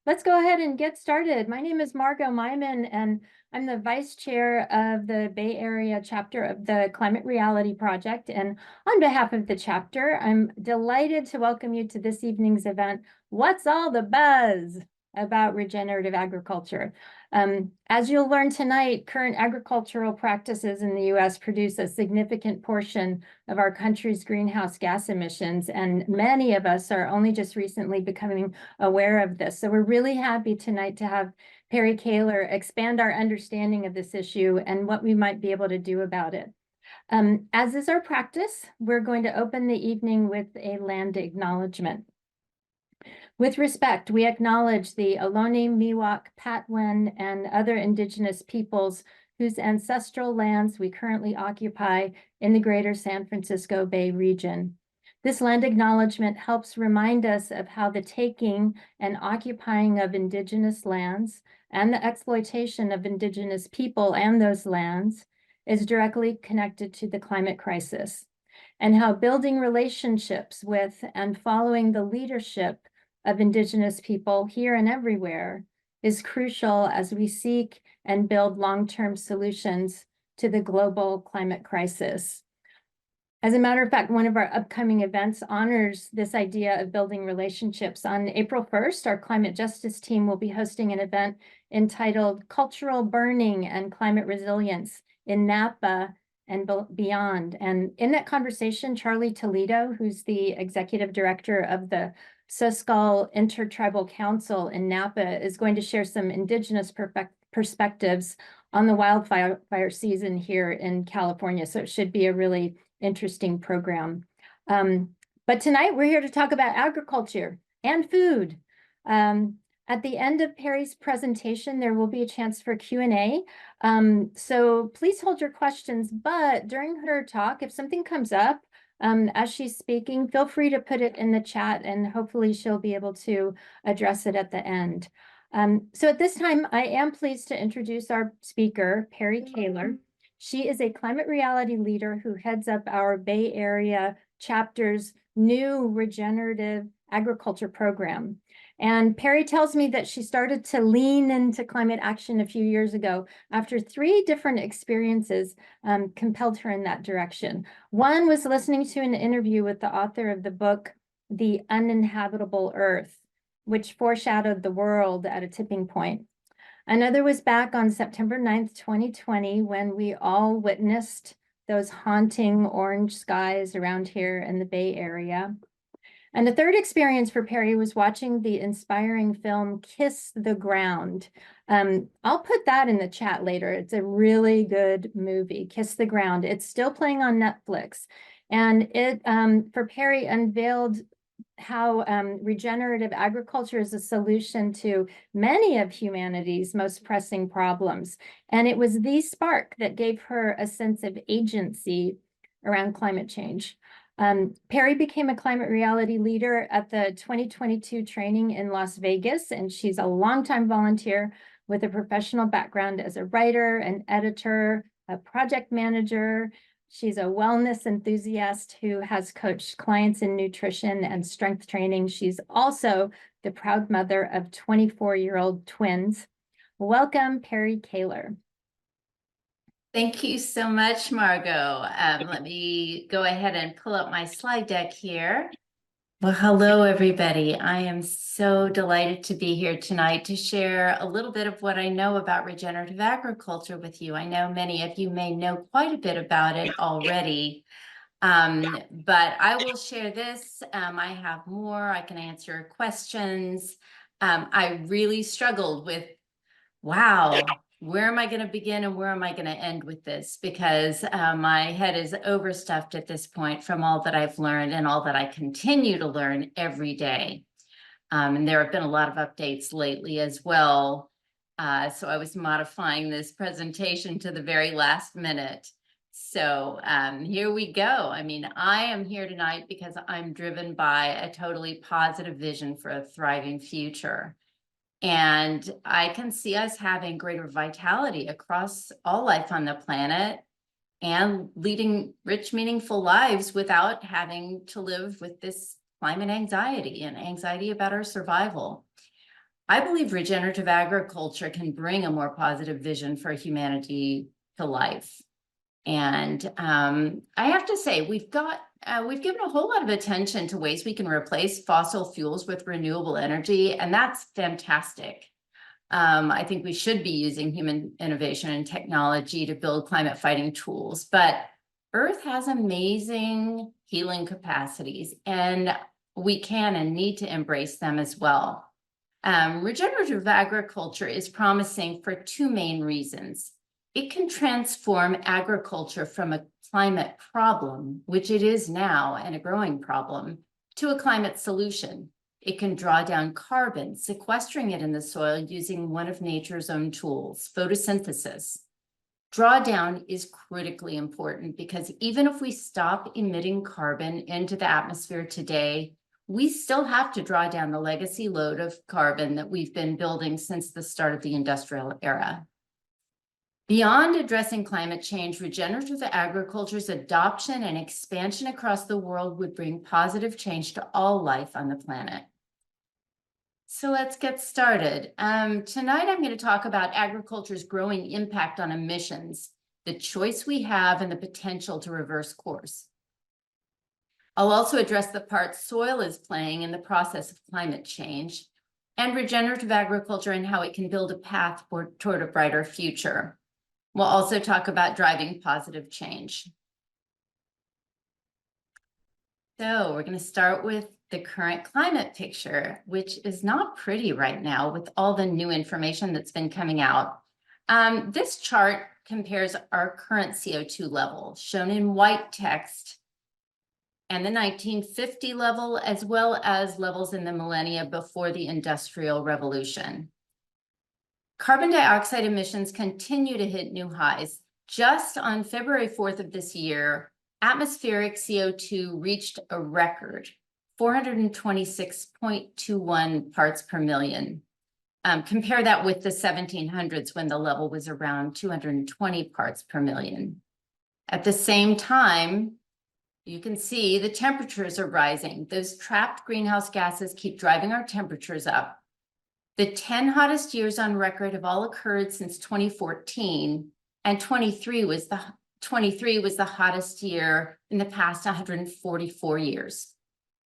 Let's go ahead and get started. My name is Margot Myman, and I'm the vice chair of the Bay Area chapter of the Climate Reality Project. And on behalf of the chapter, I'm delighted to welcome you to this evening's event, What's All the Buzz About Regenerative Agriculture? As you'll learn tonight, current agricultural practices in the U.S. produce a significant portion of our country's greenhouse gas emissions, and many of us are only just recently becoming aware of this. So we're really happy tonight to have Peri Caylor expand our understanding of this issue and what we might be able to do about it. As is our practice, we're going to open the evening with a land acknowledgement. With respect, we acknowledge the Ohlone, Miwok, Patwin, and other indigenous peoples whose ancestral lands we currently occupy in the greater San Francisco Bay region. This land acknowledgement helps remind us of how the taking and occupying of indigenous lands and the exploitation of indigenous people and those lands is directly connected to the climate crisis, and how building relationships with and following the leadership of indigenous people here and everywhere is crucial as we seek and build long-term solutions to the global climate crisis. As a matter of fact, one of our upcoming events honors this idea of building relationships. On April 1st, our climate justice team will be hosting an event entitled Cultural Burning and Climate Resilience in Napa and beyond. And in that conversation, Charlie Toledo, who's the executive director of the Susquehanna Intertribal Council in Napa, is going to share some indigenous perspectives on the wildfire season here in California. So it should be a really interesting program. But tonight we're here to talk about agriculture and food. At the end of Peri's presentation, there will be a chance for Q&A. So please hold your questions, but during her talk, if something comes up as she's speaking, feel free to put it in the chat and hopefully she'll be able to address it at the end. So at this time, I am pleased to introduce our speaker, Peri Caylor. She is a climate reality leader who heads up our Bay Area chapter's new regenerative agriculture program. And Peri tells me that she started to lean into climate action a few years ago after 3 different experiences compelled her in that direction. One was listening to an interview with the author of the book, The Uninhabitable Earth, which foreshadowed the world at a tipping point. Another was back on September 9th, 2020, when we all witnessed those haunting orange skies around here in the Bay Area. And the third experience for Peri was watching the inspiring film Kiss the Ground. I'll put that in the chat later. It's a really good movie, Kiss the Ground. It's still playing on Netflix. And it, for Peri, unveiled how regenerative agriculture is a solution to many of humanity's most pressing problems. And it was the spark that gave her a sense of agency around climate change. Peri became a climate reality leader at the 2022 training in Las Vegas, and she's a longtime volunteer with a professional background as a writer, an editor, a project manager. She's a wellness enthusiast who has coached clients in nutrition and strength training. She's also the proud mother of 24-year-old twins. Welcome, Peri Caylor. Thank you so much, Margot. Let me go ahead and pull up my slide deck here. Well, hello, everybody. I am so delighted to be here tonight to share a little bit of what I know about regenerative agriculture with you. I know many of you may know quite a bit about it already, but I will share this. I have more. I can answer questions. I really struggled with, wow, where am I going to begin and where am I going to end with this? Because my head is overstuffed at this point from all that I've learned and all that I continue to learn every day. And there have been a lot of updates lately as well. So I was modifying this presentation to the very last minute. So here we go. I mean, I am here tonight because I'm driven by a totally positive vision for a thriving future. And I can see us having greater vitality across all life on the planet and leading rich, meaningful lives without having to live with this climate anxiety and anxiety about our survival. I believe regenerative agriculture can bring a more positive vision for humanity to life. And I have to say, we've given a whole lot of attention to ways we can replace fossil fuels with renewable energy, and that's fantastic. I think we should be using human innovation and technology to build climate fighting tools, but Earth has amazing healing capacities, and we can and need to embrace them as well. Regenerative agriculture is promising for two main reasons. It can transform agriculture from a climate problem, which it is now and a growing problem, to a climate solution. It can draw down carbon, sequestering it in the soil using one of nature's own tools, photosynthesis. Drawdown is critically important because even if we stop emitting carbon into the atmosphere today, we still have to draw down the legacy load of carbon that we've been building since the start of the industrial era. Beyond addressing climate change, regenerative agriculture's adoption and expansion across the world would bring positive change to all life on the planet. So let's get started. Tonight, I'm going to talk about agriculture's growing impact on emissions, the choice we have, and the potential to reverse course. I'll also address the part soil is playing in the process of climate change and regenerative agriculture and how it can build a path toward a brighter future. We'll also talk about driving positive change. So we're going to start with the current climate picture, which is not pretty right now with all the new information that's been coming out. This chart compares our current CO2 level, shown in white text, and the 1950 level, as well as levels in the millennia before the Industrial Revolution. Carbon dioxide emissions continue to hit new highs. Just on February 4th of this year, atmospheric CO2 reached a record, 426.21 parts per million. Compare that with the 1700s when the level was around 220 parts per million. At the same time, you can see the temperatures are rising. Those trapped greenhouse gases keep driving our temperatures up. The 10 hottest years on record have all occurred since 2014, and 23 was the hottest year in the past 144 years.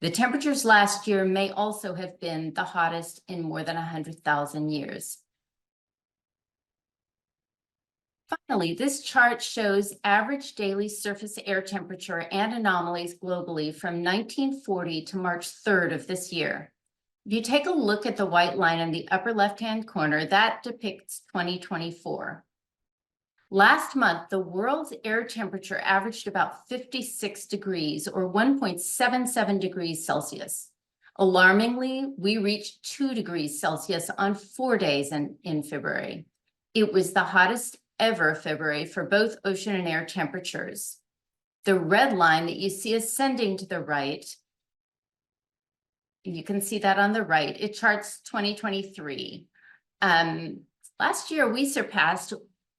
The temperatures last year may also have been the hottest in more than 100,000 years. Finally, this chart shows average daily surface air temperature and anomalies globally from 1940 to March 3rd of this year. If you take a look at the white line in the upper left-hand corner, that depicts 2024. Last month, the world's air temperature averaged about 56 degrees or 1.77 degrees Celsius. Alarmingly, we reached 2 degrees Celsius on 4 days in February. It was the hottest ever February for both ocean and air temperatures. The red line that you see ascending to the right, you can see that on the right, it charts 2023. Last year, we surpassed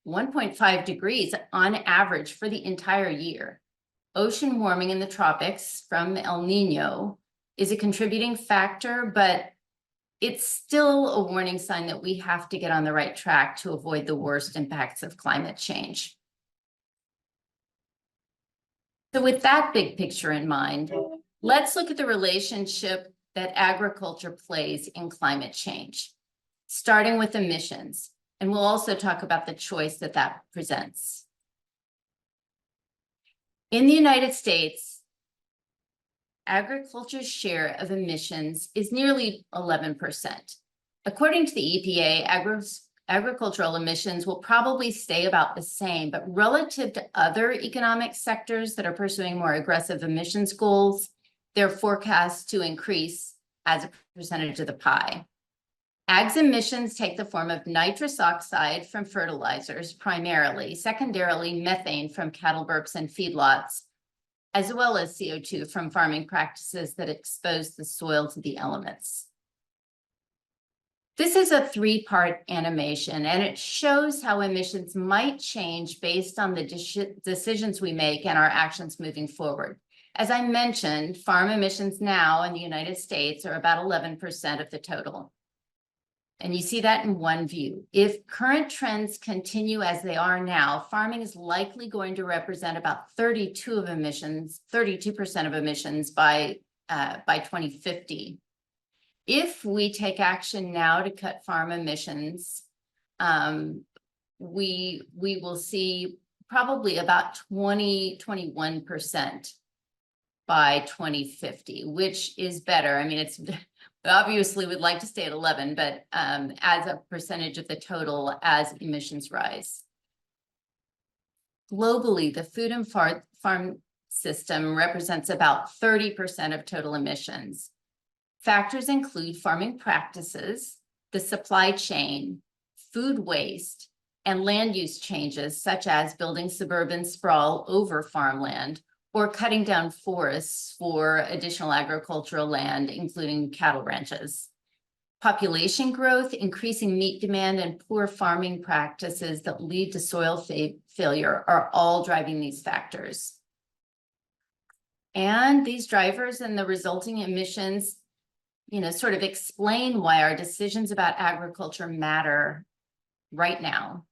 1.5 degrees on average for the entire year. Ocean warming in the tropics from El Nino is a contributing factor, but it's still a warning sign that we have to get on the right track to avoid the worst impacts of climate change. So with that big picture in mind, let's look at the relationship that agriculture plays in climate change, starting with emissions. And we'll also talk about the choice that that presents. In the United States, agriculture's share of emissions is nearly 11%. According to the EPA, agricultural emissions will probably stay about the same, but relative to other economic sectors that are pursuing more aggressive emissions goals, they're forecast to increase as a percentage of the pie. Ag's emissions take the form of nitrous oxide from fertilizers primarily, secondarily methane from cattle burps and feedlots, as well as CO2 from farming practices that expose the soil to the elements. This is a three-part animation, and it shows how emissions might change based on the decisions we make and our actions moving forward. As I mentioned, farm emissions now in the United States are about 11% of the total. And you see that in one view. If current trends continue as they are now, farming is likely going to represent about 32% of emissions by 2050. If we take action now to cut farm emissions, we will see probably about 21% by 2050, which is better. I mean, it's obviously we'd like to stay at 11, but as a percentage of the total as emissions rise. Globally, the food and farm system represents about 30% of total emissions. Factors include farming practices, the supply chain, food waste, and land use changes, such as building suburban sprawl over farmland or cutting down forests for additional agricultural land, including cattle ranches. Population growth, increasing meat demand, and poor farming practices that lead to soil failure are all driving these factors. And these drivers and the resulting emissions, sort of explain why our decisions about agriculture matter right now.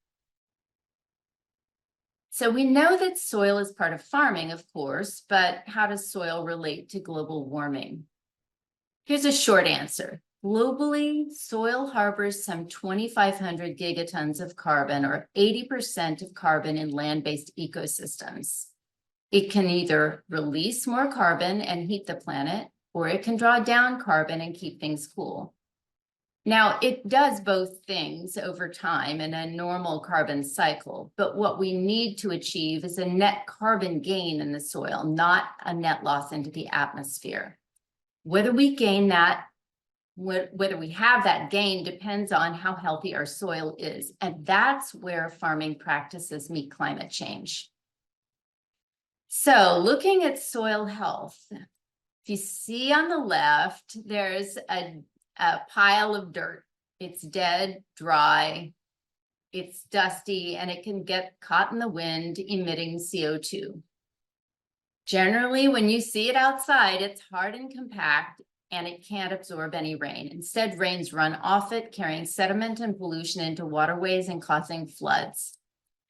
So we know that soil is part of farming, of course, but how does soil relate to global warming? Here's a short answer. Globally, soil harbors some 2,500 gigatons of carbon, or 80% of carbon in land-based ecosystems. It can either release more carbon and heat the planet, or it can draw down carbon and keep things cool. Now, it does both things over time in a normal carbon cycle, but what we need to achieve is a net carbon gain in the soil, not a net loss into the atmosphere. Whether we gain that, whether we have that gain depends on how healthy our soil is, and that's where farming practices meet climate change. So, looking at soil health, if you see on the left, there's a pile of dirt. It's dead, dry, it's dusty, and it can get caught in the wind, emitting CO2. Generally, when you see it outside, it's hard and compact, and it can't absorb any rain. Instead, rains run off it, carrying sediment and pollution into waterways and causing floods.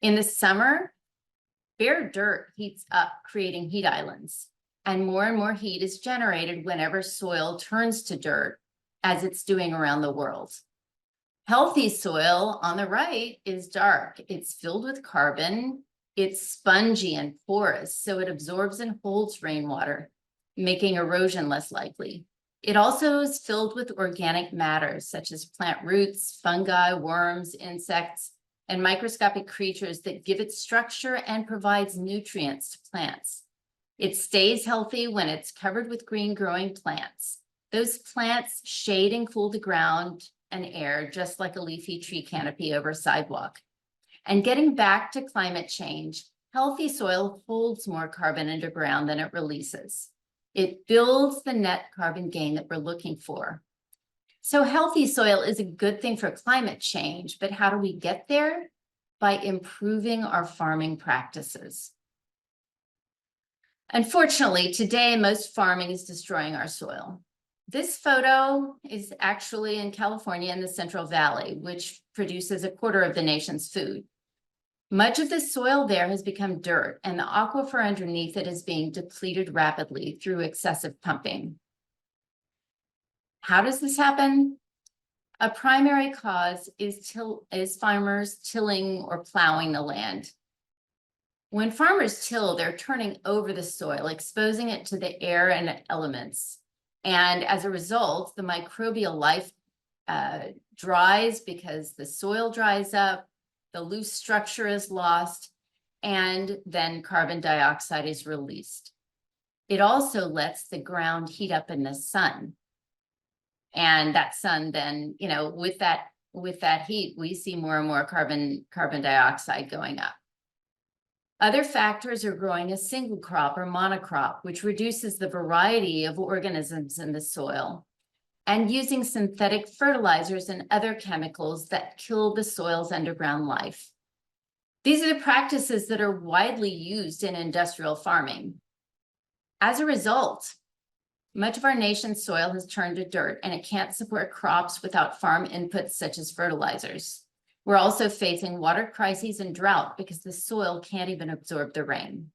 In the summer, bare dirt heats up, creating heat islands, and more heat is generated whenever soil turns to dirt, as it's doing around the world. Healthy soil on the right is dark. It's filled with carbon. It's spongy and porous, so it absorbs and holds rainwater, making erosion less likely. It also is filled with organic matter, such as plant roots, fungi, worms, insects, and microscopic creatures that give it structure and provides nutrients to plants. It stays healthy when it's covered with green growing plants. Those plants shade and cool the ground and air, just like a leafy tree canopy over a sidewalk. And getting back to climate change, healthy soil holds more carbon underground than it releases. It builds the net carbon gain that we're looking for. So healthy soil is a good thing for climate change, but how do we get there? By improving our farming practices. Unfortunately, today, most farming is destroying our soil. This photo is actually in California in the Central Valley, which produces a quarter of the nation's food. Much of the soil there has become dirt, and the aquifer underneath it is being depleted rapidly through excessive pumping. How does this happen? A primary cause is farmers tilling or plowing the land. When farmers till, they're turning over the soil, exposing it to the air and elements. And as a result, the microbial life dries because the soil dries up, the loose structure is lost, and then carbon dioxide is released. It also lets the ground heat up in the sun. And that sun then, with that heat, we see more and more carbon dioxide going up. Other factors are growing a single crop or monocrop, which reduces the variety of organisms in the soil, and using synthetic fertilizers and other chemicals that kill the soil's underground life. These are the practices that are widely used in industrial farming. As a result, Much of our nation's soil has turned to dirt, and it can't support crops without farm inputs such as fertilizers. We're also facing water crises and drought because the soil can't even absorb the rain.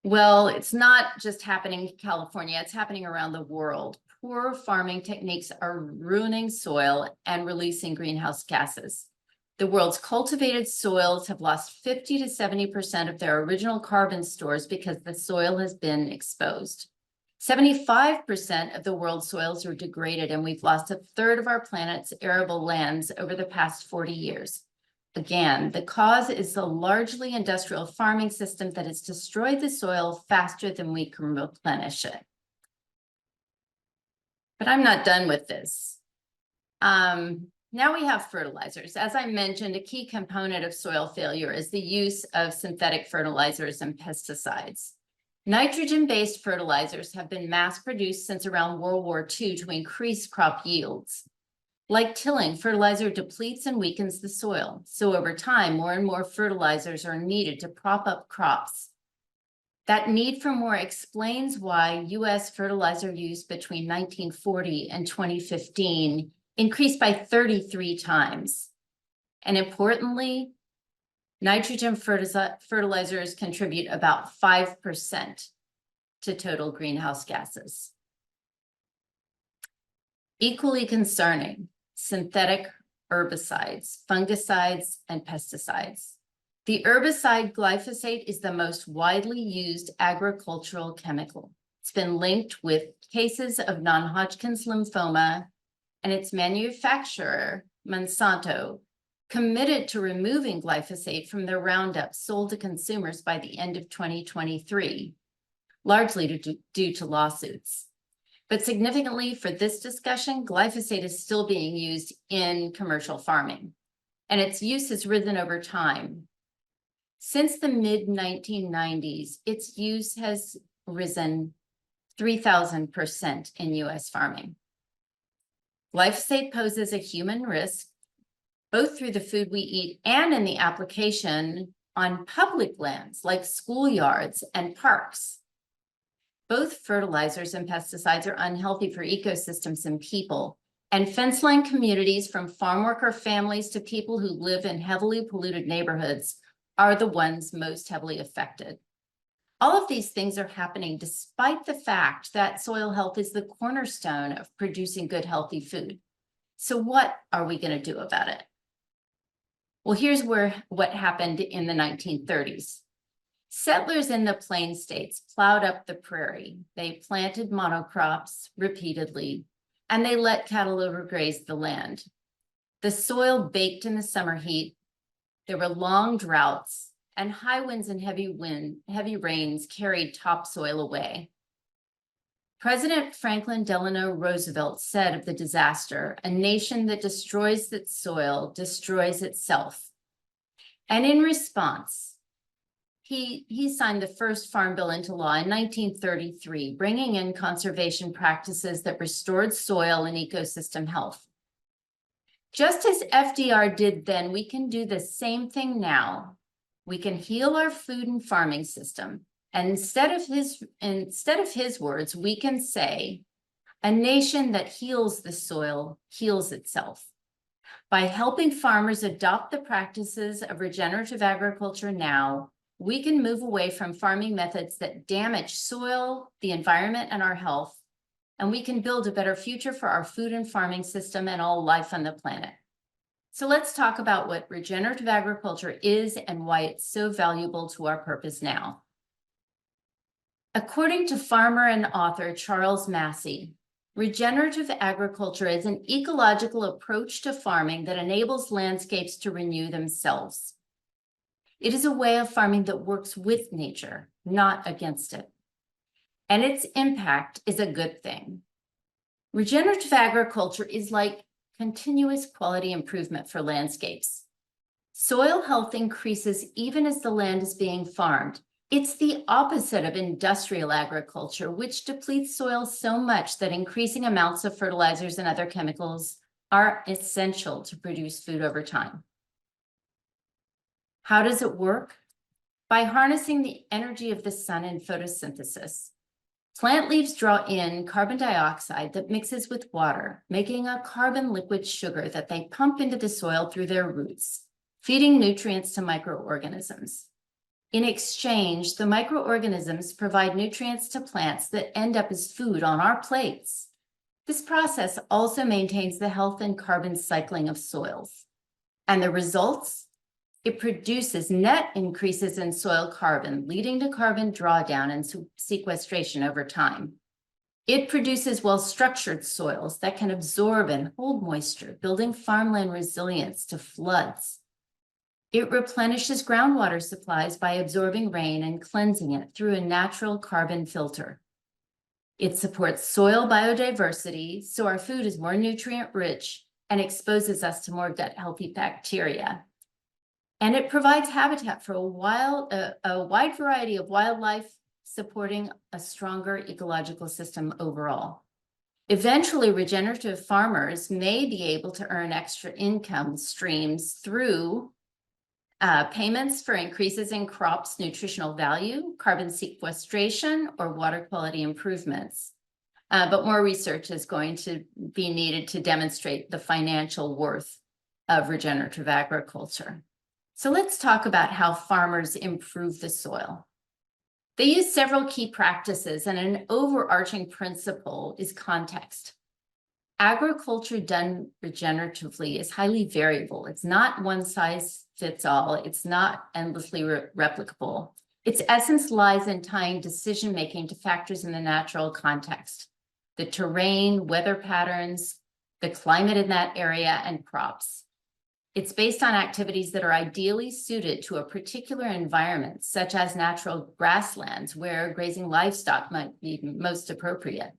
Well, it's not just happening in California, it's happening around the world. Poor farming techniques are ruining soil and releasing greenhouse gases. The world's cultivated soils have lost 50 to 70% of their original carbon stores because the soil has been exposed. 75% of the world's soils are degraded, and we've lost a third of our planet's arable lands over the past 40 years. Again, the cause is the largely industrial farming system that has destroyed the soil faster than we can replenish it. But I'm not done with this. Now we have fertilizers. As I mentioned, a key component of soil failure is the use of synthetic fertilizers and pesticides. Nitrogen-based fertilizers have been mass-produced since around World War II to increase crop yields. Like tilling, fertilizer depletes and weakens the soil. So over time, more and more fertilizers are needed to prop up crops. That need for more explains why U.S. fertilizer use between 1940 and 2015 increased by 33 times. And importantly, nitrogen fertilizers contribute about 5% to total greenhouse gases. Equally concerning, synthetic herbicides, fungicides, and pesticides. The herbicide glyphosate is the most widely used agricultural chemical. It's been linked with cases of non-Hodgkin's lymphoma, and its manufacturer, Monsanto, committed to removing glyphosate from their Roundup sold to consumers by the end of 2023, largely due to lawsuits. But significantly for this discussion, glyphosate is still being used in commercial farming, and its use has risen over time. Since the mid-1990s, its use has risen 3,000% in US farming. Glyphosate poses a human risk, both through the food we eat and in the application on public lands like schoolyards and parks. Both fertilizers and pesticides are unhealthy for ecosystems and people, and fence-line communities, from farm worker families to people who live in heavily polluted neighborhoods, are the ones most heavily affected. All of these things are happening despite the fact that soil health is the cornerstone of producing good, healthy food. So what are we going to do about it? Well, here's what happened in the 1930s. Settlers in the Plain States plowed up the prairie. They planted monocrops repeatedly, and they let cattle overgraze the land. The soil baked in the summer heat. There were long droughts, and high winds and heavy rains carried topsoil away. President Franklin Delano Roosevelt said of the disaster, "A nation that destroys its soil destroys itself." And in response, he signed the first Farm Bill into law in 1933, bringing in conservation practices that restored soil and ecosystem health. Just as FDR did then, we can do the same thing now. We can heal our food and farming system. And instead of his words, we can say, "A nation that heals the soil heals itself." By helping farmers adopt the practices of regenerative agriculture now, we can move away from farming methods that damage soil, the environment, and our health, and we can build a better future for our food and farming system and all life on the planet. So let's talk about what regenerative agriculture is and why it's so valuable to our purpose now. According to farmer and author Charles Massey, regenerative agriculture is an ecological approach to farming that enables landscapes to renew themselves. It is a way of farming that works with nature, not against it. And its impact is a good thing. Regenerative agriculture is like continuous quality improvement for landscapes. Soil health increases even as the land is being farmed. It's the opposite of industrial agriculture, which depletes soil so much that increasing amounts of fertilizers and other chemicals are essential to produce food over time. How does it work? By harnessing the energy of the sun in photosynthesis. Plant leaves draw in carbon dioxide that mixes with water, making a carbon liquid sugar that they pump into the soil through their roots, feeding nutrients to microorganisms. In exchange, the microorganisms provide nutrients to plants that end up as food on our plates. This process also maintains the health and carbon cycling of soils. And the results? It produces net increases in soil carbon, leading to carbon drawdown and sequestration over time. It produces well-structured soils that can absorb and hold moisture, building farmland resilience to floods. It replenishes groundwater supplies by absorbing rain and cleansing it through a natural carbon filter. It supports soil biodiversity, so our food is more nutrient-rich and exposes us to more gut-healthy bacteria. And it provides habitat for a wide variety of wildlife, supporting a stronger ecological system overall. Eventually, regenerative farmers may be able to earn extra income streams through payments for increases in crops' nutritional value, carbon sequestration, or water quality improvements. But more research is going to be needed to demonstrate the financial worth of regenerative agriculture. So let's talk about how farmers improve the soil. They use several key practices, and an overarching principle is context. Agriculture done regeneratively is highly variable. It's not one size fits all. It's not endlessly replicable. Its essence lies in tying decision-making to factors in the natural context, the terrain, weather patterns, the climate in that area, and crops. It's based on activities that are ideally suited to a particular environment, such as natural grasslands where grazing livestock might be most appropriate.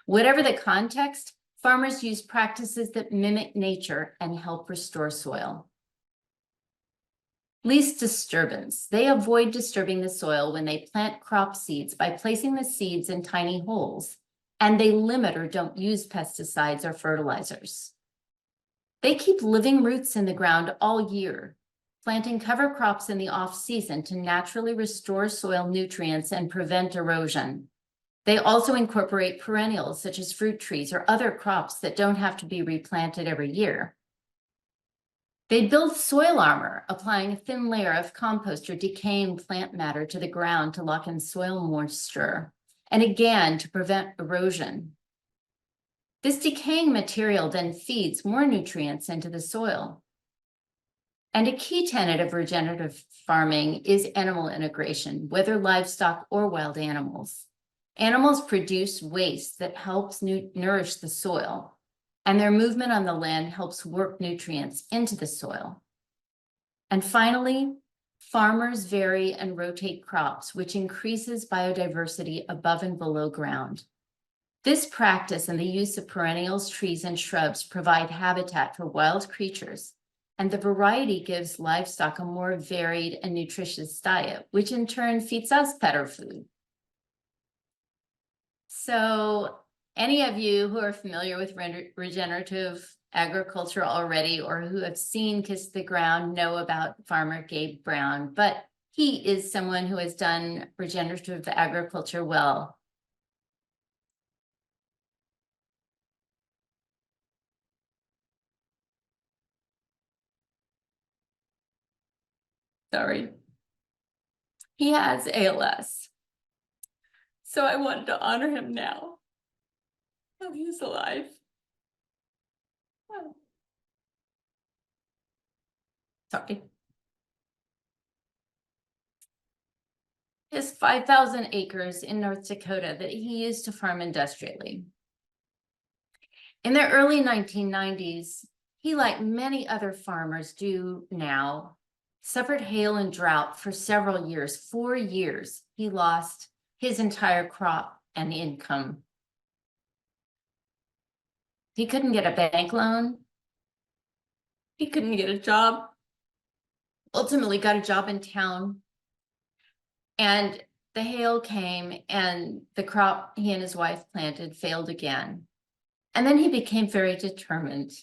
Whatever the context, farmers use practices that mimic nature and help restore soil. Least disturbance. They avoid disturbing the soil when they plant crop seeds by placing the seeds in tiny holes, and they limit or don't use pesticides or fertilizers. They keep living roots in the ground all year, planting cover crops in the off-season to naturally restore soil nutrients and prevent erosion. They also incorporate perennials such as fruit trees or other crops that don't have to be replanted every year. They build soil armor, applying a thin layer of compost or decaying plant matter to the ground to lock in soil moisture, and again to prevent erosion. This decaying material then feeds more nutrients into the soil. And a key tenet of regenerative farming is animal integration, whether livestock or wild animals. Animals produce waste that helps nourish the soil, and their movement on the land helps work nutrients into the soil. And finally, farmers vary and rotate crops, which increases biodiversity above and below ground. This practice and the use of perennials, trees, and shrubs provide habitat for wild creatures, and the variety gives livestock a more varied and nutritious diet, which in turn feeds us better food. So any of you who are familiar with regenerative agriculture already, or who have seen Kiss the Ground, know about farmer Gabe Brown, but he is someone who has done regenerative agriculture well. Sorry. He has ALS. So I wanted to honor him now while he's alive. Oh. Sorry. He has 5,000 acres in North Dakota that he used to farm industrially. In the early 1990s, he, like many other farmers do now, suffered hail and drought for several years. 4 years, he lost his entire crop and income. He couldn't get a bank loan. He couldn't get a job. Ultimately got a job in town. And the hail came and the crop he and his wife planted failed again. And then he became very determined.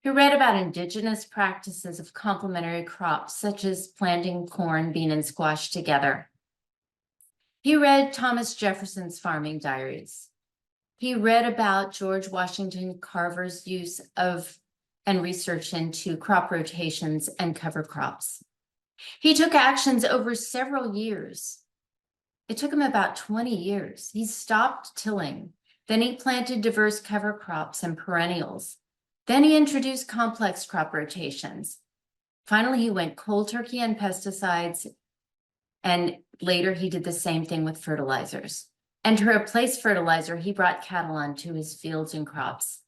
He read about indigenous practices of complementary crops, such as planting corn, bean, and squash together. He read Thomas Jefferson's Farming Diaries. He read about George Washington Carver's use of and research into crop rotations and cover crops. He took actions over several years. It took him about 20 years. He stopped tilling. Then he planted diverse cover crops and perennials. Then he introduced complex crop rotations. Finally, he went cold turkey on pesticides, and later he did the same thing with fertilizers. And to replace fertilizer, he brought cattle onto his fields and crops.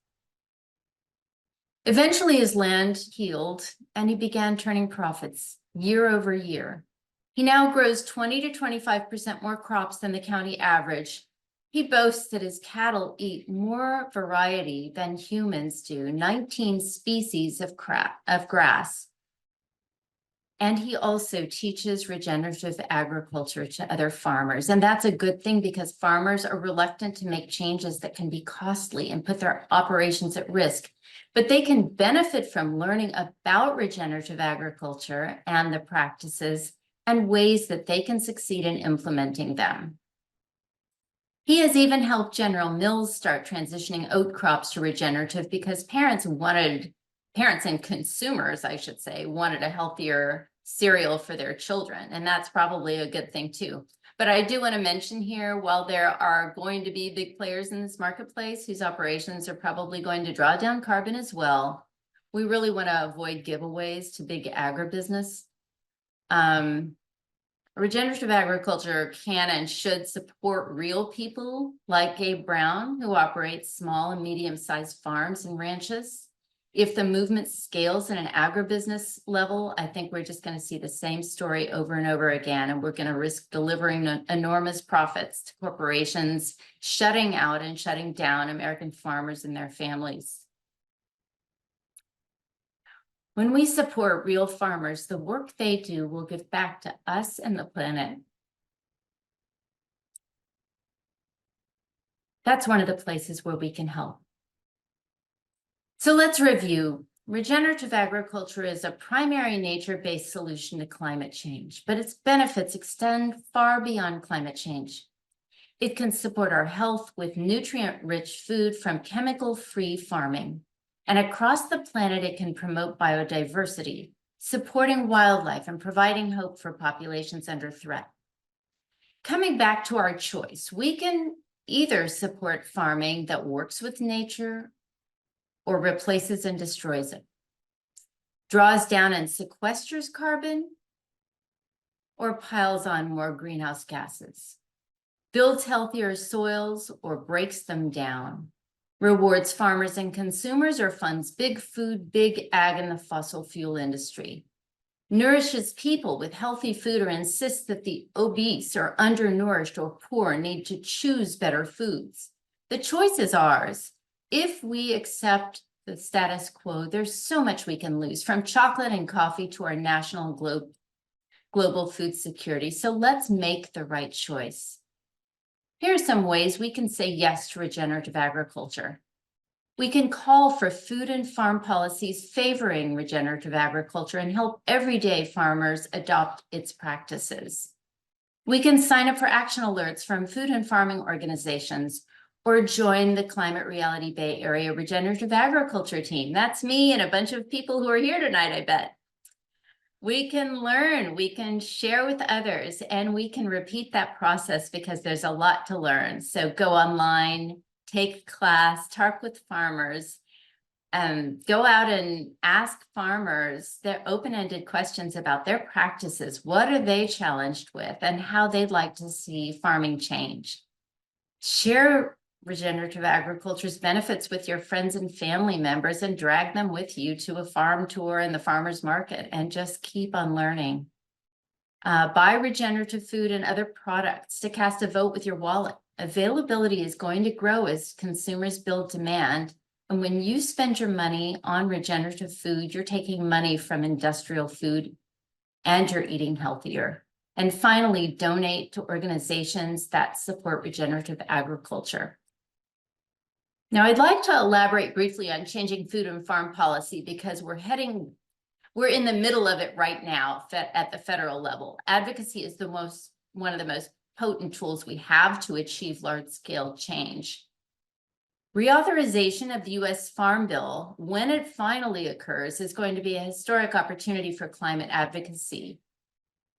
Eventually, his land healed, and he began turning profits year over year. He now grows 20 to 25% more crops than the county average. He boasts that his cattle eat more variety than humans do, 19 species of grass. And he also teaches regenerative agriculture to other farmers. And that's a good thing because farmers are reluctant to make changes that can be costly and put their operations at risk. But they can benefit from learning about regenerative agriculture and the practices and ways that they can succeed in implementing them. He has even helped General Mills start transitioning oat crops to regenerative because parents and consumers, I should say, wanted a healthier cereal for their children. And that's probably a good thing too. But I do want to mention here, while there are going to be big players in this marketplace whose operations are probably going to draw down carbon as well, we really want to avoid giveaways to big agribusiness. Regenerative agriculture can and should support real people like Gabe Brown, who operates small and medium-sized farms and ranches. If the movement scales at an agribusiness level, I think we're just going to see the same story over and over again, and we're going to risk delivering enormous profits to corporations, shutting out and shutting down American farmers and their families. When we support real farmers, the work they do will give back to us and the planet. That's one of the places where we can help. So let's review. Regenerative agriculture is a primary nature-based solution to climate change, but its benefits extend far beyond climate change. It can support our health with nutrient-rich food from chemical-free farming. And across the planet, it can promote biodiversity, supporting wildlife and providing hope for populations under threat. Coming back to our choice, we can either support farming that works with nature or replaces and destroys it, draws down and sequesters carbon, or piles on more greenhouse gases, builds healthier soils or breaks them down, rewards farmers and consumers or funds big food, big ag, and the fossil fuel industry, nourishes people with healthy food or insists that the obese or undernourished or poor need to choose better foods. The choice is ours. If we accept the status quo, there's so much we can lose, from chocolate and coffee to our national and global food security. So let's make the right choice. Here are some ways we can say yes to regenerative agriculture. We can call for food and farm policies favoring regenerative agriculture and help everyday farmers adopt its practices. We can sign up for action alerts from food and farming organizations or join the Climate Reality Bay Area Regenerative Agriculture team. That's me and a bunch of people who are here tonight, I bet. We can learn, we can share with others, and we can repeat that process because there's a lot to learn. So go online, take a class, talk with farmers, go out and ask farmers their open-ended questions about their practices. What are they challenged with and how they'd like to see farming change? Share regenerative agriculture's benefits with your friends and family members and drag them with you to a farm tour in the farmer's market and just keep on learning. Buy regenerative food and other products to cast a vote with your wallet. Availability is going to grow as consumers build demand. And when you spend your money on regenerative food, you're taking money from industrial food and you're eating healthier. And finally, donate to organizations that support regenerative agriculture. Now, I'd like to elaborate briefly on changing food and farm policy because we're in the middle of it right now at the federal level. Advocacy is one of the most potent tools we have to achieve large-scale change. Reauthorization of the U.S. Farm Bill, when it finally occurs, is going to be a historic opportunity for climate advocacy.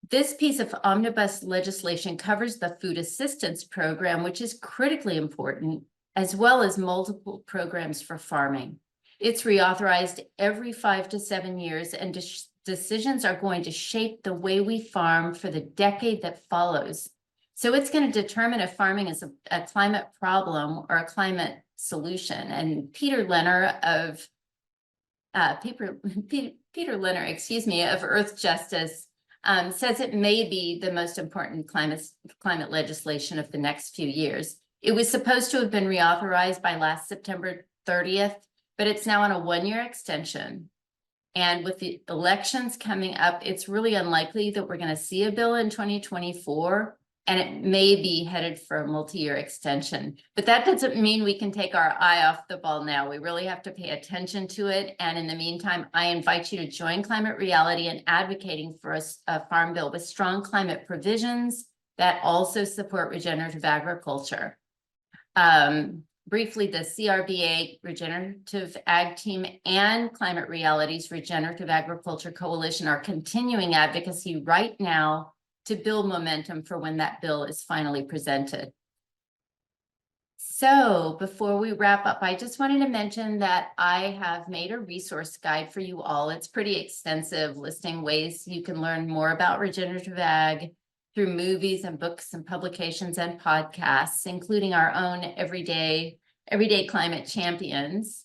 This piece of omnibus legislation covers the food assistance program, which is critically important, as well as multiple programs for farming. It's reauthorized every 5 to 7 years, and decisions are going to shape the way we farm for the decade that follows. So it's going to determine if farming is a climate problem or a climate solution. And Peter Leonard, excuse me, of Earth Justice says it may be the most important climate legislation of the next few years. It was supposed to have been reauthorized by last September 30th, but it's now on a 1-year extension. And with the elections coming up, it's really unlikely that we're going to see a bill in 2024, and it may be headed for a multi-year extension. But that doesn't mean we can take our eye off the ball now. We really have to pay attention to it. And in the meantime, I invite you to join Climate Reality in advocating for a farm bill with strong climate provisions that also support regenerative agriculture. Briefly, the CRBA Regenerative Ag Team and Climate Reality's Regenerative Agriculture Coalition are continuing advocacy right now to build momentum for when that bill is finally presented. So before we wrap up, I just wanted to mention that I have made a resource guide for you all. It's pretty extensive, listing ways you can learn more about regenerative ag through movies and books and publications and podcasts, including our own Everyday Climate Champions.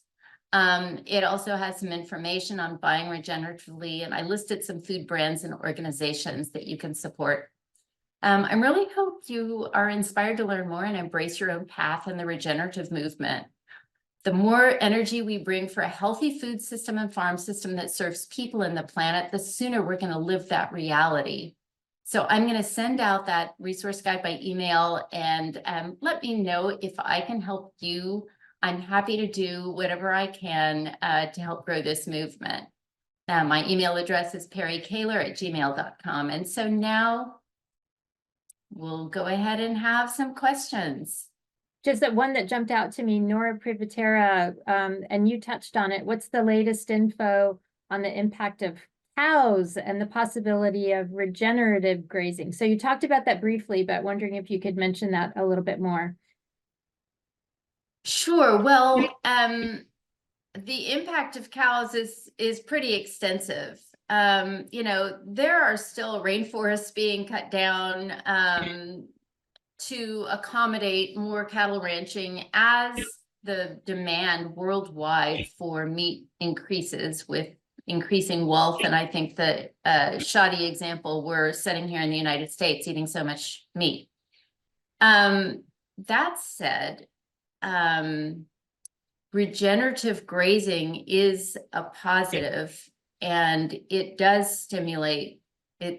It also has some information on buying regeneratively, and I listed some food brands and organizations that you can support. I really hope you are inspired to learn more and embrace your own path in the regenerative movement. The more energy we bring for a healthy food system and farm system that serves people and the planet, the sooner we're going to live that reality. So I'm going to send out that resource guide by email, and let me know if I can help you. I'm happy to do whatever I can to help grow this movement. My email address is pericaylor@gmail.com. And so now we'll go ahead and have some questions. Just that one that jumped out to me, Nora Privatera, and you touched on it. What's the latest info on the impact of cows and the possibility of regenerative grazing? So you talked about that briefly, but wondering if you could mention that a little bit more. Sure. Well, the impact of cows is pretty extensive. You know, there are still rainforests being cut down to accommodate more cattle ranching as the demand worldwide for meat increases with increasing wealth. And I think the shoddy example, we're sitting here in the United States eating so much meat. That said, regenerative grazing is a positive, and it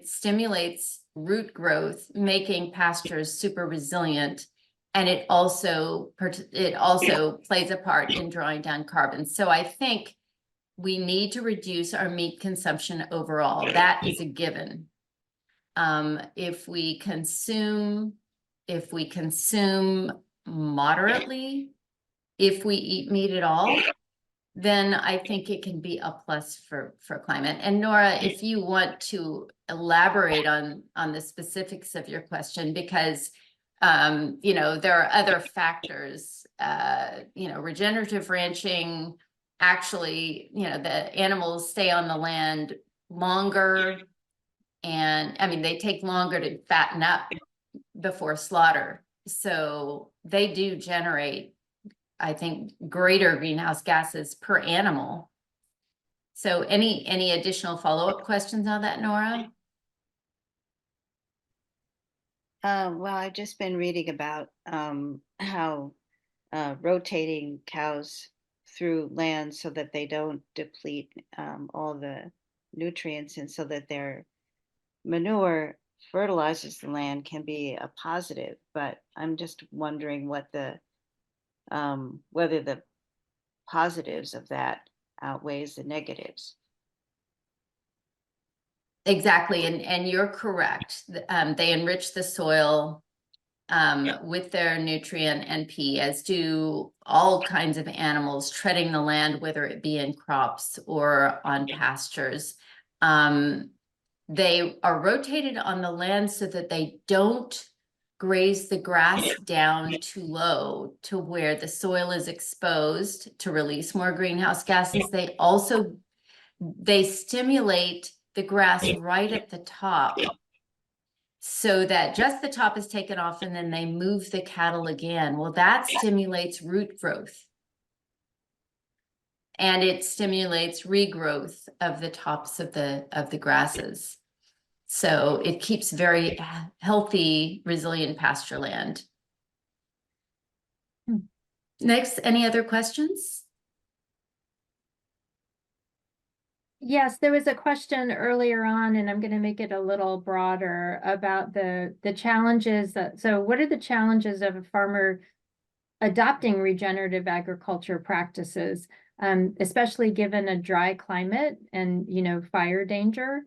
stimulates root growth, making pastures super resilient, and it also plays a part in drawing down carbon. So I think we need to reduce our meat consumption overall. That is a given. If we consume moderately, if we eat meat at all, then I think it can be a plus for climate. And Nora, if you want to elaborate on the specifics of your question, because you know, there are other factors. You know, regenerative ranching, actually, you know, the animals stay on the land longer, and I mean, they take longer to fatten up before slaughter. So they do generate, I think, greater greenhouse gases per animal. So any additional follow-up questions on that, Nora? Well, I've just been reading about how rotating cows through land so that they don't deplete all the nutrients, and so that their manure fertilizes the land, can be a positive. But I'm just wondering what the whether the positives of that outweighs the negatives. Exactly, and you're correct. They enrich the soil. with their nutrient NP, as do all kinds of animals treading the land, whether it be in crops or on pastures. They are rotated on the land so that they don't graze the grass down too low to where the soil is exposed to release more greenhouse gases. They stimulate the grass right at the top so that just the top is taken off, and then they move the cattle again. Well, that stimulates root growth. And it stimulates regrowth of the tops of the grasses. So it keeps very healthy, resilient pasture land. Next, any other questions? Yes, there was a question earlier on, and I'm going to make it a little broader about the challenges so what are the challenges of a farmer adopting regenerative agriculture practices, especially given a dry climate and, fire danger,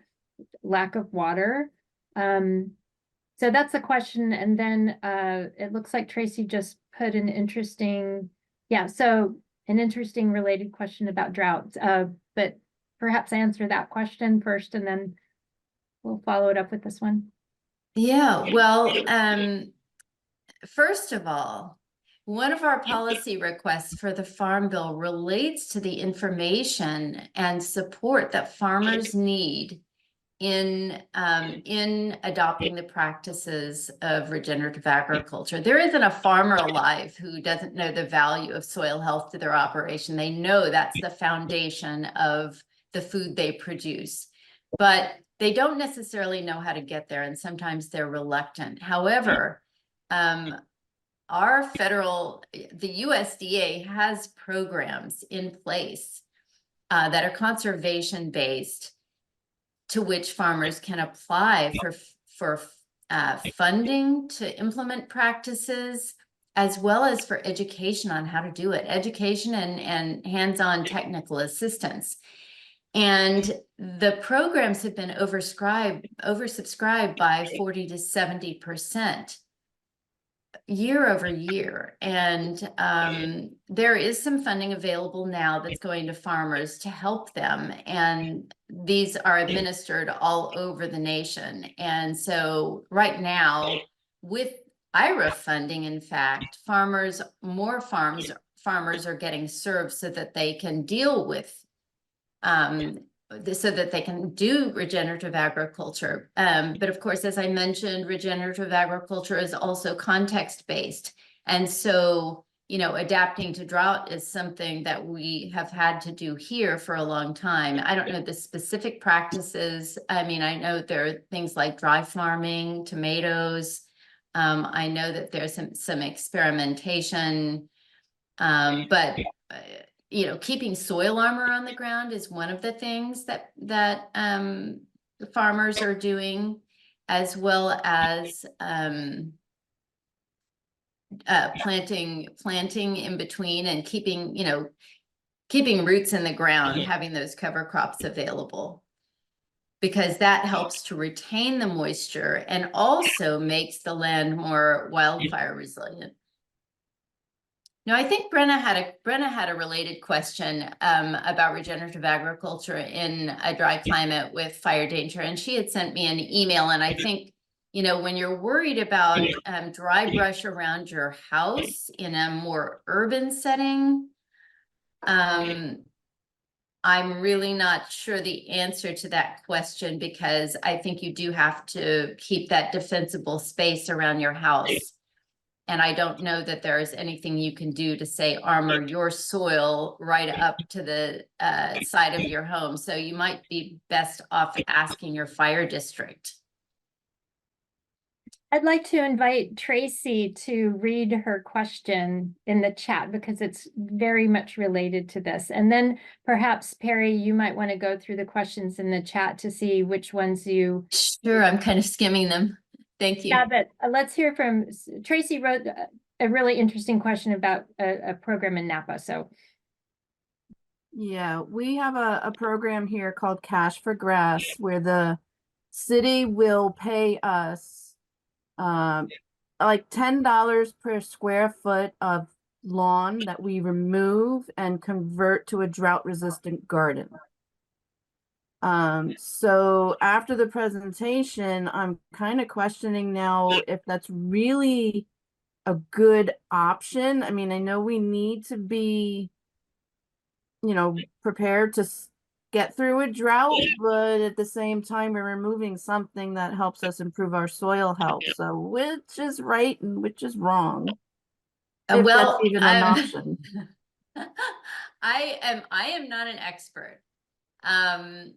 lack of water? So that's the question. And then it looks like Tracy just put an interesting related question about droughts, but perhaps answer that question first, and then we'll follow it up with this one. Yeah, well, first of all, one of our policy requests for the Farm Bill relates to the information and support that farmers need in adopting the practices of regenerative agriculture. There isn't a farmer alive who doesn't know the value of soil health to their operation. They know that's the foundation of the food they produce, but they don't necessarily know how to get there, and sometimes they're reluctant. However, the USDA has programs in place that are conservation based, to which farmers can apply for funding to implement practices, as well as for education on how to do it, education and hands-on technical assistance. And the programs have been oversubscribed by 40 to 70% year over year. And there is some funding available now that's going to farmers to help them. And these are administered all over the nation. And so right now, with IRA funding, in fact, farmers are getting served so that they can deal with so that they can do regenerative agriculture. But of course, as I mentioned, regenerative agriculture is also context-based. And so, adapting to drought is something that we have had to do here for a long time. I don't know the specific practices. I mean, I know there are things like dry farming, tomatoes. I know that there's some experimentation, but keeping soil armor on the ground is one of the things that the farmers are doing, as well as planting in between and keeping roots in the ground, having those cover crops available, because that helps to retain the moisture and also makes the land more wildfire resilient. No, I think Brenna had a related question about regenerative agriculture in a dry climate with fire danger, and she had sent me an email. And I think, when you're worried about dry brush around your house in a more urban setting, I'm really not sure the answer to that question, because I think you do have to keep that defensible space around your house. And I don't know that there is anything you can do to say armor your soil right up to the side of your home. So you might be best off asking your fire district. I'd like to invite Tracy to read her question in the chat, because it's very much related to this. And then perhaps, Peri, you might want to go through the questions in the chat to see which ones you... Sure, I'm kind of skimming them. Thank you. Yeah, but let's hear from Tracy. Wrote a really interesting question about a program in Napa. So yeah, we have a program here called Cash for Grass, where the city will pay us like $10 per square foot of lawn that we remove and convert to a drought-resistant garden. So after the presentation, I'm kind of questioning now if that's really a good option. I mean, I know we need to be, prepared to get through a drought, but at the same time, we're removing something that helps us improve our soil health. So which is right and which is wrong? If that's even an option. I am not an expert. And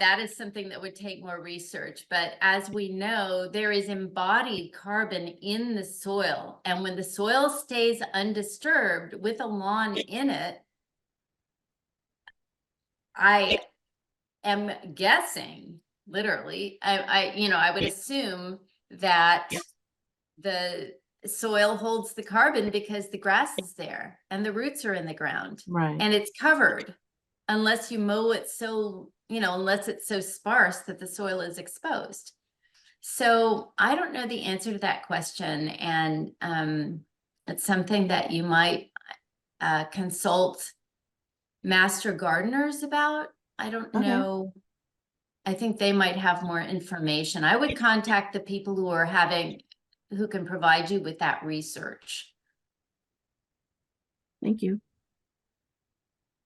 that is something that would take more research. But as we know, there is embodied carbon in the soil. And when the soil stays undisturbed with a lawn in it, I am guessing, literally, I would assume that the soil holds the carbon because the grass is there and the roots are in the ground. Right. And it's covered unless you mow it so, unless it's so sparse that the soil is exposed. So I don't know the answer to that question. And it's something that you might consult master gardeners about. I don't know. I think they might have more information. I would contact the people who can provide you with that research. Thank you.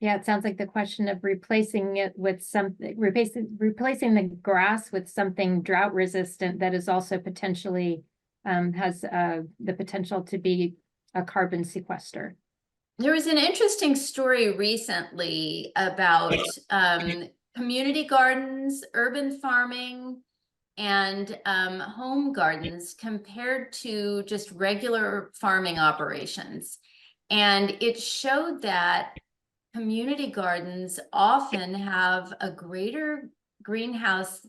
Yeah, it sounds like the question of replacing it with something, replacing the grass with something drought resistant that is also potentially has the potential to be a carbon sequester. There was an interesting story recently about community gardens, urban farming, and home gardens compared to just regular farming operations. And it showed that community gardens often have a greater greenhouse.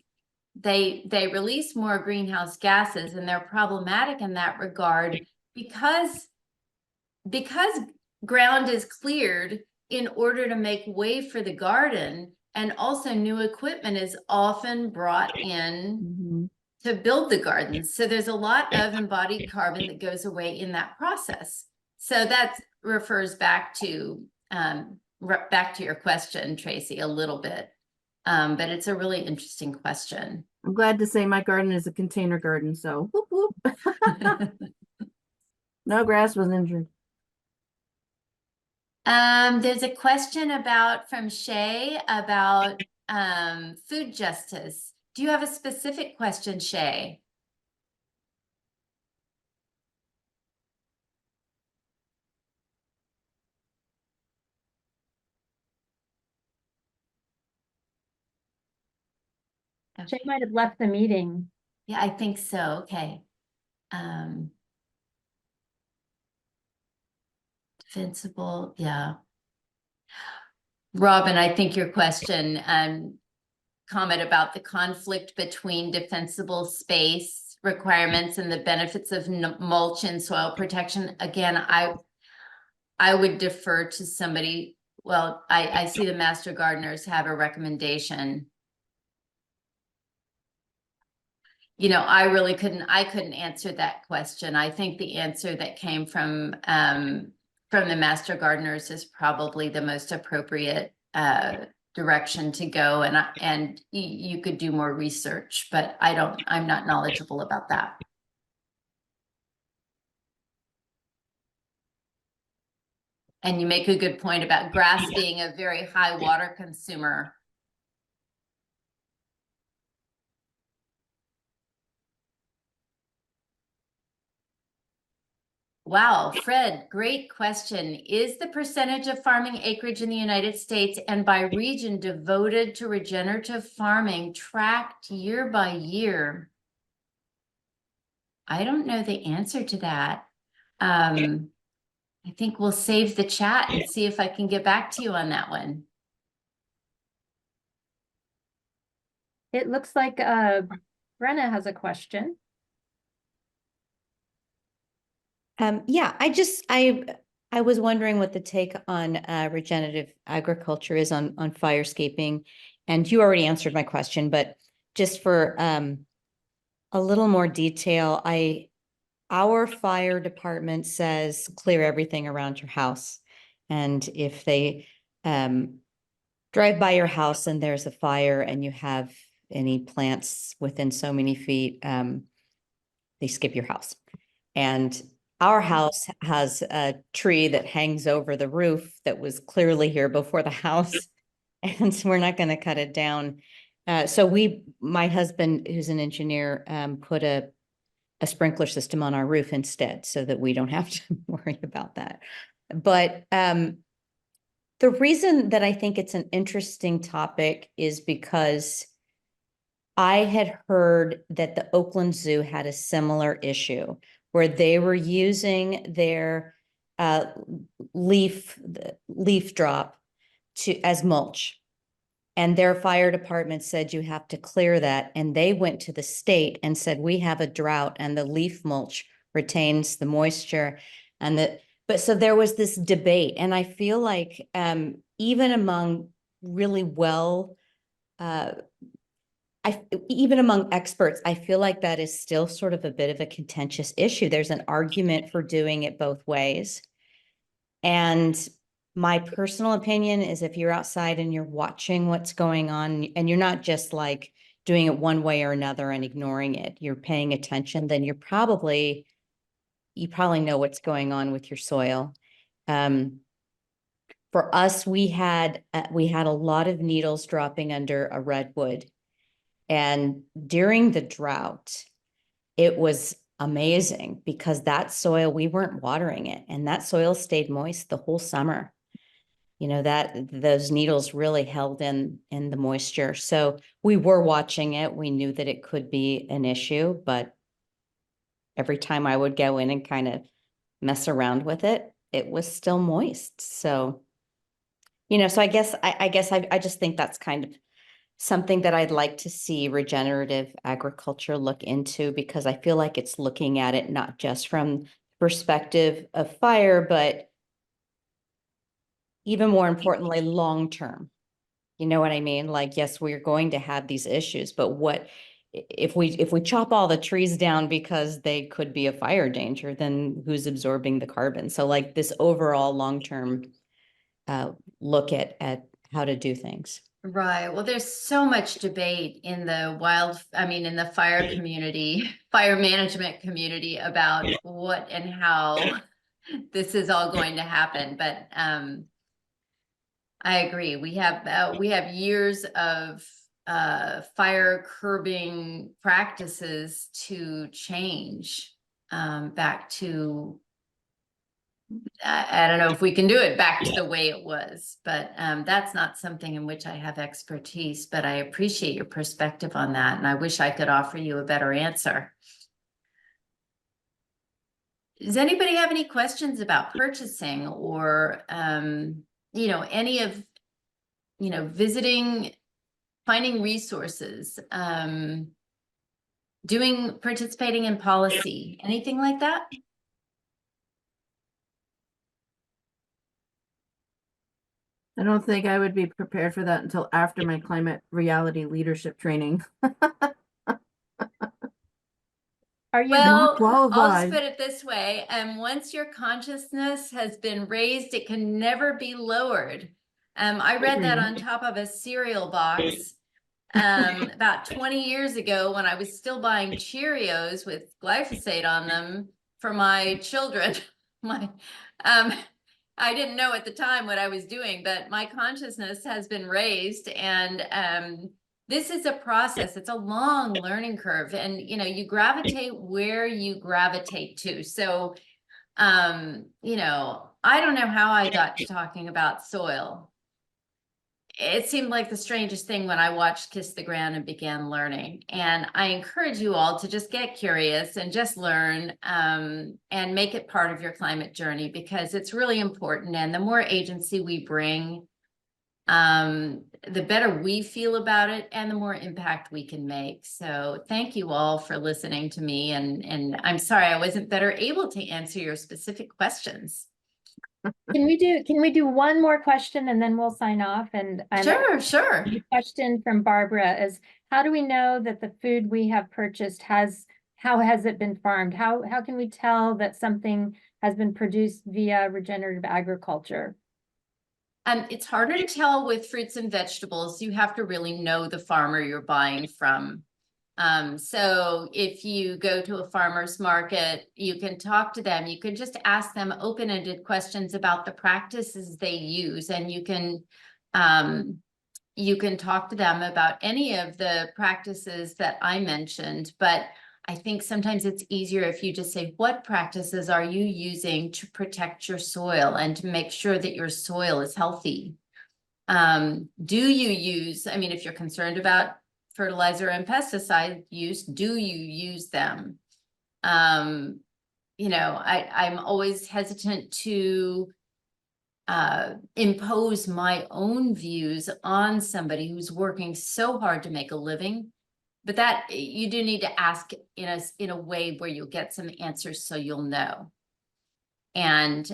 They release more greenhouse gases, and they're problematic in that regard because ground is cleared in order to make way for the garden, and also new equipment is often brought in to build the gardens. So there's a lot of embodied carbon that goes away in that process. So that refers back to your question, Tracy, a little bit. But it's a really interesting question. I'm glad to say my garden is a container garden, so whoop, whoop. No grass was injured. There's a question from Shay about food justice. Do you have a specific question, Shay? Shay might have left the meeting. Yeah, I think so. Okay. Defensible, yeah. Robin, I think your question, comment about the conflict between defensible space requirements and the benefits of mulch and soil protection. Again, I would defer to somebody. Well, I see the master gardeners have a recommendation. I really couldn't answer that question. I think the answer that came from the master gardeners is probably the most appropriate direction to go, and you could do more research, but I'm not knowledgeable about that. And you make a good point about grass being a very high water consumer. Wow, Fred, great question. Is the percentage of farming acreage in the United States and by region devoted to regenerative farming tracked year by year? I don't know the answer to that. I think we'll save the chat and see if I can get back to you on that one. It looks like Brenna has a question. Yeah, I was wondering what the take on regenerative agriculture is on firescaping, and you already answered my question, but just for a little more detail, I our fire department says clear everything around your house. And if they drive by your house and there's a fire and you have any plants within so many feet, they skip your house. And our house has a tree that hangs over the roof that was clearly here before the house. And so we're not going to cut it down. So my husband, who's an engineer, put a sprinkler system on our roof instead so that we don't have to worry about that. But the reason that I think it's an interesting topic is because I had heard that the Oakland Zoo had a similar issue where they were using their leaf drop as mulch. And their fire department said you have to clear that. And they went to the state and said, we have a drought and the leaf mulch retains the moisture. But so there was this debate. And I feel like even among really even among experts, I feel like that is still sort of a bit of a contentious issue. There's an argument for doing it both ways. And my personal opinion is if you're outside and you're watching what's going on and you're not just like doing it one way or another and ignoring it, you're paying attention, then you probably know what's going on with your soil. For us, we had a lot of needles dropping under a redwood. And during the drought, it was amazing because that soil, we weren't watering it, and that soil stayed moist the whole summer. You know, those needles really held in the moisture. So we were watching it. We knew that it could be an issue, but every time I would go in and kind of mess around with it, it was still moist. So, you know, so I guess I just think that's kind of something that I'd like to see regenerative agriculture look into, because I feel like it's looking at it not just from the perspective of fire, but even more importantly, long term. You know what I mean? Like, yes, we're going to have these issues, but what if we chop all the trees down because they could be a fire danger, then who's absorbing the carbon? So like this overall long-term look at how to do things. Right. Well, there's so much debate in the in the fire community, fire management community about what and how this is all going to happen. But I agree. We have years of fire curbing practices to change back to, I don't know if we can do it back to the way it was, but that's not something in which I have expertise, but I appreciate your perspective on that. And I wish I could offer you a better answer. Does anybody have any questions about purchasing or, you know, any of, you know, visiting, finding resources, participating in policy, anything like that? I don't think I would be prepared for that until after my climate reality leadership training. Are you? Well, I'll just qualified. put it this way. Once your consciousness has been raised, it can never be lowered. I read that on top of a cereal box about 20 years ago when I was still buying Cheerios with glyphosate on them for my children. I didn't know at the time what I was doing, but my consciousness has been raised, and this is a process. It's a long learning curve, and you know, you gravitate where you gravitate to. So, you know, I don't know how I got to talking about soil. It seemed like the strangest thing when I watched Kiss the Ground and began learning. And I encourage you all to just get curious and just learn and make it part of your climate journey, because it's really important. And the more agency we bring, the better we feel about it and the more impact we can make. So thank you all for listening to me. And I'm sorry I wasn't better able to answer your specific questions. Can we do one more question and then we'll sign off? And Sure. The question from Barbara is, how do we know that the food we have purchased has how has it been farmed? How can we tell that something has been produced via regenerative agriculture? It's harder to tell with fruits and vegetables. You have to really know the farmer you're buying from. So if you go to a farmer's market, you can talk to them. You can just ask them open-ended questions about the practices they use, and you can talk to them about any of the practices that I mentioned. But I think sometimes it's easier if you just say, what practices are you using to protect your soil and to make sure that your soil is healthy? Do you use, I mean, if you're concerned about fertilizer and pesticide use, do you use them? I'm always hesitant to impose my own views on somebody who's working so hard to make a living. But that you do need to ask in a way where you'll get some answers so you'll know. And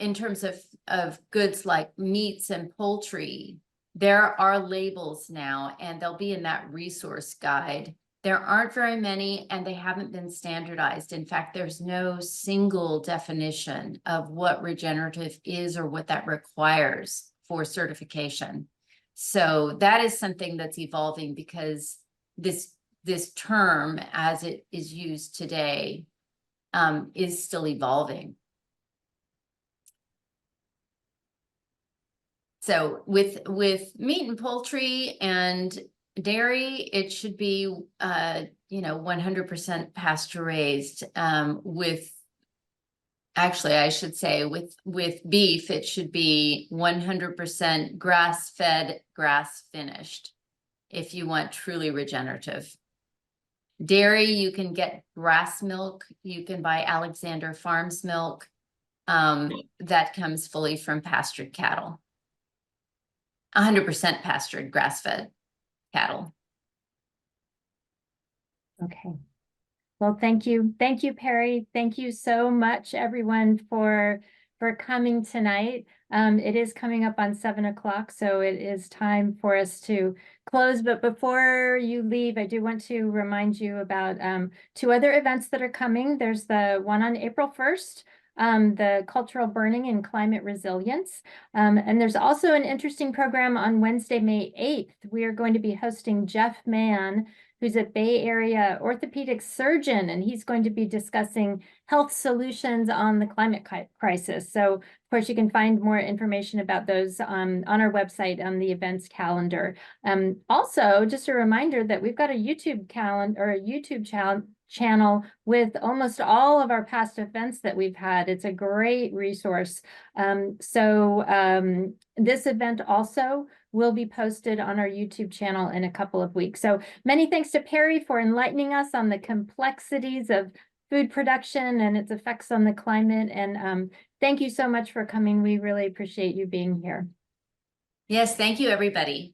in terms of goods like meats and poultry, there are labels now, and they'll be in that resource guide. There aren't very many, and they haven't been standardized. In fact, there's no single definition of what regenerative is or what that requires for certification. So that is something that's evolving, because this term, as it is used today, is still evolving. So with meat and poultry and dairy, it should be 100% pasture raised. Actually, I should say with beef, it should be 100% grass-fed, grass-finished, if you want truly regenerative. Dairy, you can get grass milk. You can buy Alexander Farms milk that comes fully from pastured cattle. 100% pastured, grass-fed cattle. Okay. Well, thank you. Thank you, Peri. Thank you so much, everyone, for coming tonight. It is coming up on 7 o'clock, so it is time for us to close. But before you leave, I do want to remind you about 2 other events that are coming. There's the one on April 1st, the Cultural Burning and Climate Resilience. And there's also an interesting program on Wednesday, May 8th. We are going to be hosting Jeff Mann, who's a Bay Area orthopedic surgeon, and he's going to be discussing health solutions on the climate crisis. So, of course, you can find more information about those on our website on the events calendar. Also, just a reminder that we've got a YouTube calendar or a YouTube channel with almost all of our past events that we've had. It's a great resource. This event also will be posted on our YouTube channel in a couple of weeks. So many thanks to Peri for enlightening us on the complexities of food production and its effects on the climate. And thank you so much for coming. We really appreciate you being here. Yes, thank you, everybody.